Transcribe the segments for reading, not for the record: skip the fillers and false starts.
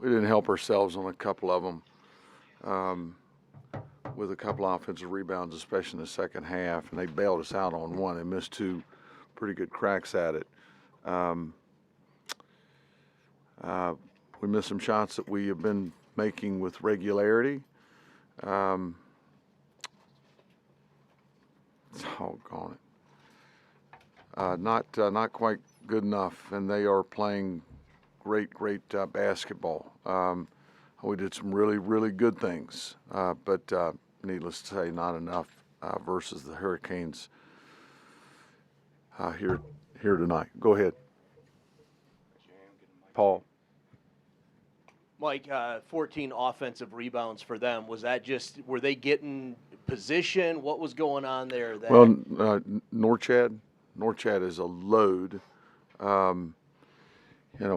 didn't help ourselves on a couple of them, with a couple of offensive rebounds, especially in the second half, and they bailed us out on one. They missed two pretty good cracks at it. We missed some shots that we have been making with regularity. Doggone it. Not quite good enough, and they are playing great basketball. We did some really good things, but needless to say, not enough versus the Hurricanes here tonight. Go ahead, Paul. Mike, 14 offensive rebounds for them. Was that were they getting position? What was going on there? Well, Norchad is a load.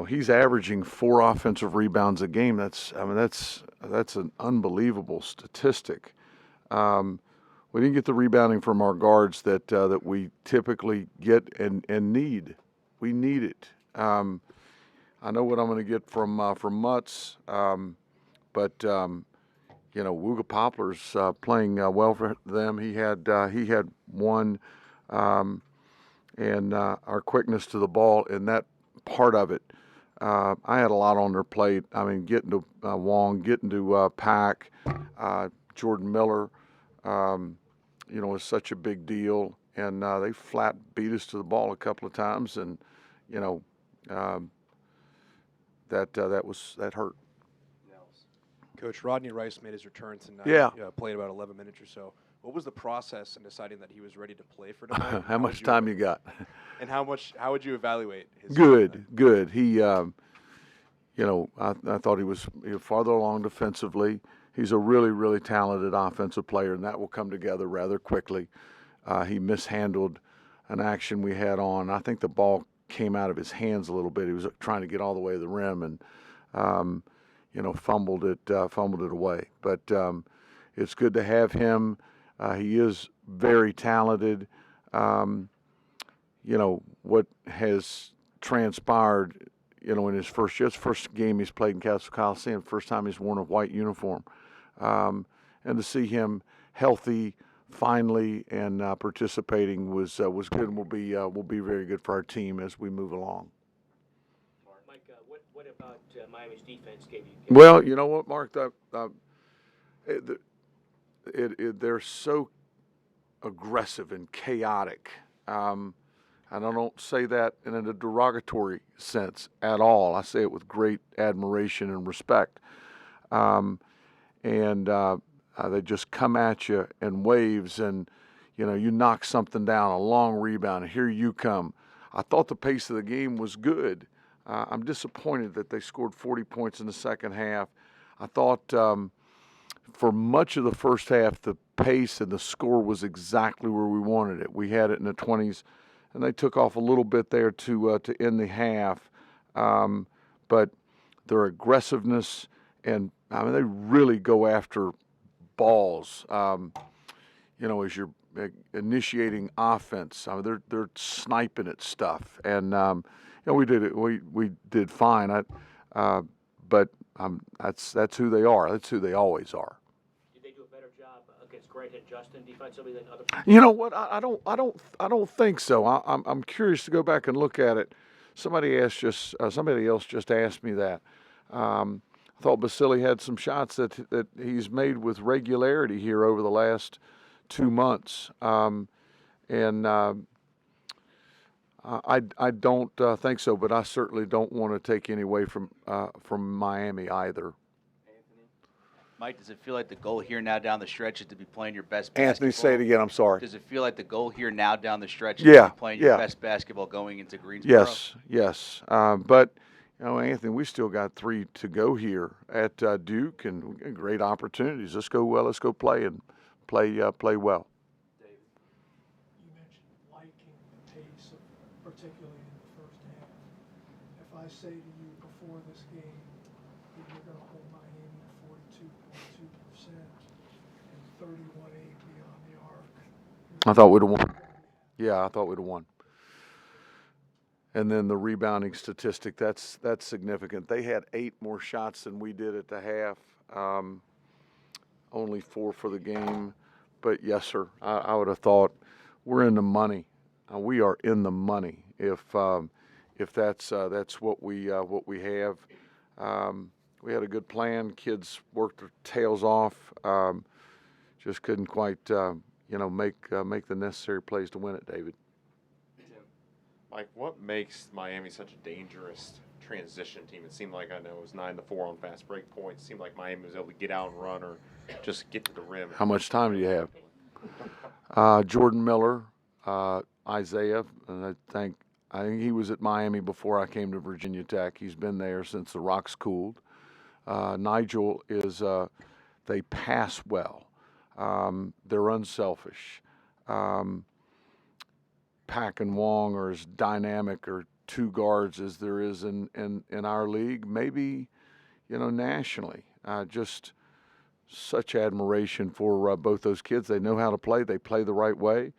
He's averaging 4 offensive rebounds a game. That's an unbelievable statistic. We didn't get the rebounding from our guards that we typically get and need. We need it. I know what I'm going to get from Mutz, but Wooga Poplar's playing well for them. He had one, and our quickness to the ball in that part of it. I had a lot on their plate. I mean, getting to Wong, getting to Pack, Jordan Miller, was such a big deal, and they flat beat us to the ball a couple of times, and that hurt. Coach, Rodney Rice made his return tonight. Yeah. Played about 11 minutes or so. What was the process in deciding that he was ready to play for tonight? How much time you got? And how would you evaluate his Good. He, I thought he was farther along defensively. He's a really talented offensive player, and that will come together rather quickly. He mishandled an action we had on. I think the ball came out of his hands a little bit. He was trying to get all the way to the rim and, fumbled it away. But it's good to have him. He is very talented. What has transpired, in his first game he's played in Castle Coliseum, first time he's worn a white uniform. And to see him healthy finally and participating was good, and will be very good for our team as we move along. Mike, what about Miami's defense gave you? Well, you know what, Mark? They're so aggressive and chaotic. And I don't say that in a derogatory sense at all. I say it with great admiration and respect. They just come at you in waves, and you knock something down, a long rebound, and here you come. I thought the pace of the game was good. I'm disappointed that they scored 40 points in the second half. I thought for much of the first half, the pace and the score was exactly where we wanted it. We had it in the 20s, and they took off a little bit there to end the half. But their aggressiveness, and they really go after balls. As you're initiating offense, they're sniping at stuff, and we did it. We did fine. But that's who they are. That's who they always are. Did they do a better job against Grant and Justin defensively than other? You know what? I don't think so. I'm curious to go back and look at it. Somebody else just asked me that. I thought Basili had some shots that he's made with regularity here over the last 2 months, and I don't think so. But I certainly don't want to take any away from Miami either. Mike, does it feel like the goal here now down the stretch is to be playing your best basketball? Anthony, say it again. I'm sorry. Does it feel like the goal here now down the stretch is to be playing your best basketball going into Greensboro? Yes. But, Anthony, we still got 3 to go here at Duke, and great opportunities. Let's go play and play well. David, you mentioned liking the pace, particularly in the first half. If I say to you before this game that you're going to hold Miami at 42.2% and 31.8 beyond the arc, I thought we'd have won. Yeah, I thought we'd have won. And then the rebounding statistic, that's significant. They had 8 more shots than we did at the half, only 4 for the game. But yes, sir, I would have thought we're in the money. We are in the money if that's what we have. We had a good plan. Kids worked their tails off. Just couldn't quite make the necessary plays to win it, David. Mike, what makes Miami such a dangerous transition team? It seemed like, I know it was 9-4 on fast break points. It seemed like Miami was able to get out and run or just get to the rim. How much time do you have? Jordan Miller, Isaiah, and I think he was at Miami before I came to Virginia Tech. He's been there since the rocks cooled. Nigel is they pass well. They're unselfish. Pack and Wong are as dynamic or 2 guards as there is in our league, maybe, nationally. Just such admiration for both those kids. They know how to play. They play the right way.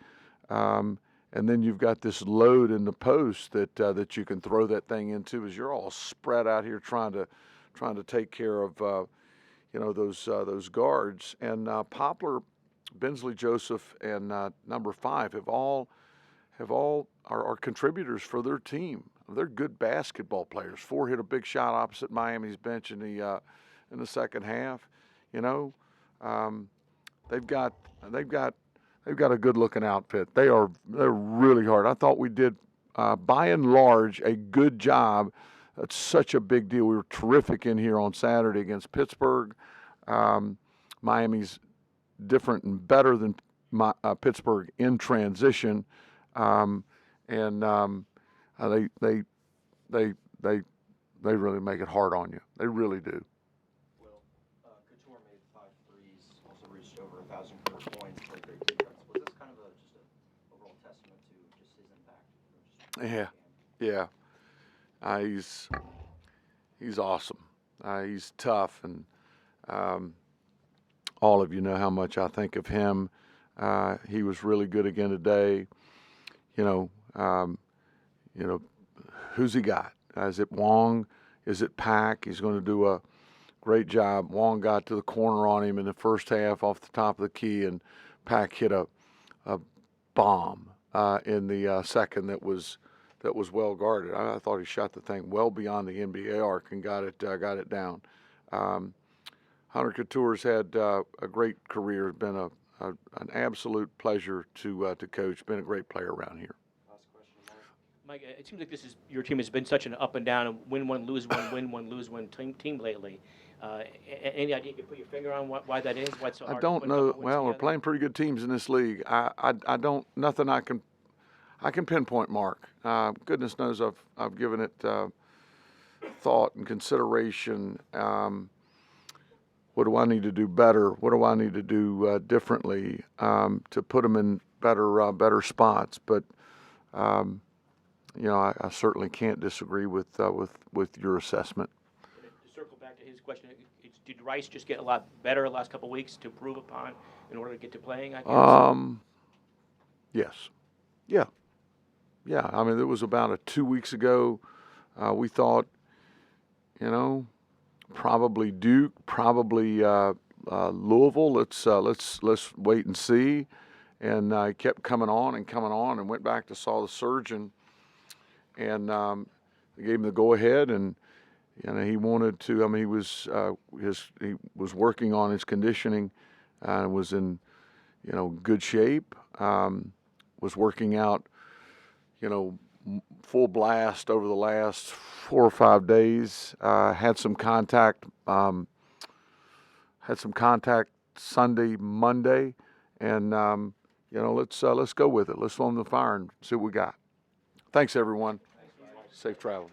And then you've got this load in the post that you can throw that thing into as you're all spread out here trying to take care of those guards. And Poplar, Bensley Joseph, and number 5 are contributors for their team. They're good basketball players. 4 hit a big shot opposite Miami's bench in the second half. They've got a good looking outfit. They're really hard. I thought we did by and large a good job. That's such a big deal. We were terrific in here on Saturday against Pittsburgh. Miami's different and better than Pittsburgh in transition. They really make it hard on you. They really do. Will, Couture made 5 threes, also reached over 1,000 career points, played great defense. Was this kind of just an overall testament to just his impact? Yeah. He's awesome. He's tough, and all of you know how much I think of him. He was really good again today. Who's he got? Is it Wong? Is it Pack? He's going to do a great job. Wong got to the corner on him in the first half off the top of the key, and Pack hit a bomb in the second that was well guarded. I thought he shot the thing well beyond the NBA arc and got it down. Hunter Couture's had a great career. Been an absolute pleasure to coach. Been a great player around here. Mike, it seems like your team has been such an up and down, win one, lose one, win one, lose one team lately. Any idea you can put your finger on why that is? Why it's so hard I don't to put know. a couple wins Well, we're together? playing pretty good teams in this league. I don't nothing I can pinpoint, Mark. Goodness knows I've given it thought and consideration. What do I need to do better? What do I need to do differently to put them in better spots? But I certainly can't disagree with your assessment. To circle back to his question, did Rice just get a lot better the last couple of weeks to improve upon in order to get to playing, I guess? Yes. Yeah. I mean, it was about 2 weeks ago. We thought, probably Duke, probably Louisville. Let's wait and see. And he kept coming on and went back to saw the surgeon, and they gave him the go ahead, and he wanted to. I mean, he was working on his conditioning, was in good shape. Was working out, full blast over the last 4 or 5 days. Had some contact Sunday, Monday, and let's go with it. Let's throw them the fire and see what we got. Thanks, everyone. Safe travels.